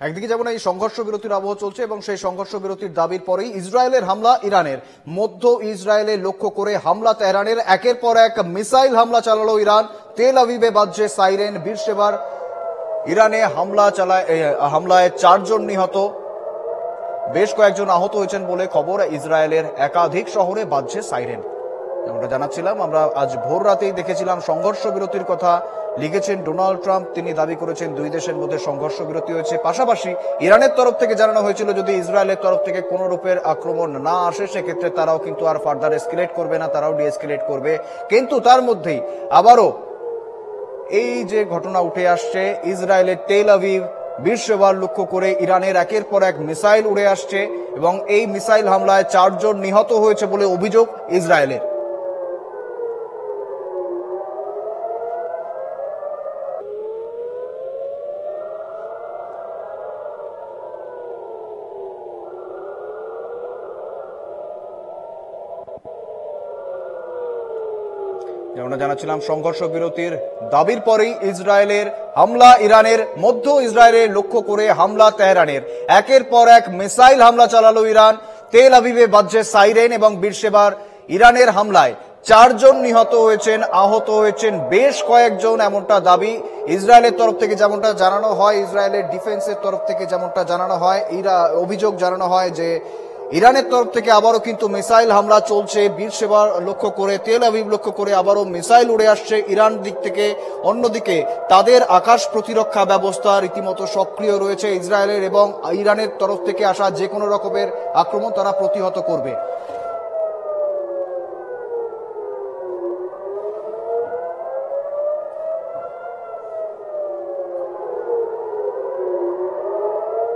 একদিকে যেমন এই সংঘর্ষ বিরতির আবহ চলছে এবং সেই সংঘর্ষ বিরতির দাবির পরেই ইসরায়েলের হামলা ইরানের মধ্য ইসরায়েলে লক্ষ্য করে হামলা তেহরানের একের পর এক মিসাইল হামলা চালালো ইরান। তেল আভিভে বাজছে সাইরেন। বীরশেবার ইরানে হামলায় 4 জন নিহত, বেশ কয়েকজন আহত হয়েছেন বলে খবর। ইসরায়েলের একাধিক শহরে বাজছে সাইরেন। যেমনটা জানাচ্ছিলাম, আমরা আজ ভোর রাতেই দেখেছিলাম সংঘর্ষ বিরতির কথা লিখেছেন ডোনাল্ড ট্রাম্প। তিনি দাবি করেছেন দুই দেশের মধ্যে সংঘর্ষ বিরতি হয়েছে। পাশাপাশি ইরানের তরফ থেকে জানানো হয়েছিল যদি ইসরায়েলের তরফ থেকে কোনো রূপের আক্রমণ না আসে সেক্ষেত্রে তারাও কিন্তু আর ফার্দার এসকেলেট করবে না, তারাও ডিএসকেলেট করবে। কিন্তু তার মধ্যেই আবারও এই যে ঘটনা উঠে আসছে, ইসরায়েলের তেল আভিভ বীরশেবার লক্ষ্য করে ইরানের একের পর এক মিসাইল উড়ে আসছে এবং এই মিসাইল হামলায় 4 জন নিহত হয়েছে বলে অভিযোগ ইসরায়েলের। যেমনটা জানাচ্ছিলাম, সংঘর্ষ বিরতির দাবির পরেই ইসরায়েলের হামলা ইরানের মধ্য ইসরায়েলে লক্ষ্য করে হামলা তেহরানের একের পর এক মিসাইল হামলা চালালো ইরান। তেল আভিভে বাজছে সাইরেন এবং বীরশেবার ইরানের হামলায় 4 জন নিহত হয়েছেন, আহত হয়েছেন বেশ কয়েকজন, এমনটা দাবি ইসরায়েলের তরফ থেকে। যেমনটা জানানো হয়, ইসরায়েলের ডিফেন্সের তরফ থেকে যেমনটা জানানো হয়, অভিযোগ জানানো হয় যে ইরানের তরফ থেকে আবারও কিন্তু মিসাইল হামলা চলছে। বীরশেবার লক্ষ্য করে, তেল আভিভ লক্ষ্য করে আবারও মিসাইল উড়ে আসছে ইরান দিক থেকে। অন্যদিকে তাদের আকাশ প্রতিরক্ষা ব্যবস্থা রীতিমতো সক্রিয় রয়েছে ইসরায়েলের, এবং ইরানের তরফ থেকে আসা যে কোনো রকমের আক্রমণ তারা প্রতিহত করবে।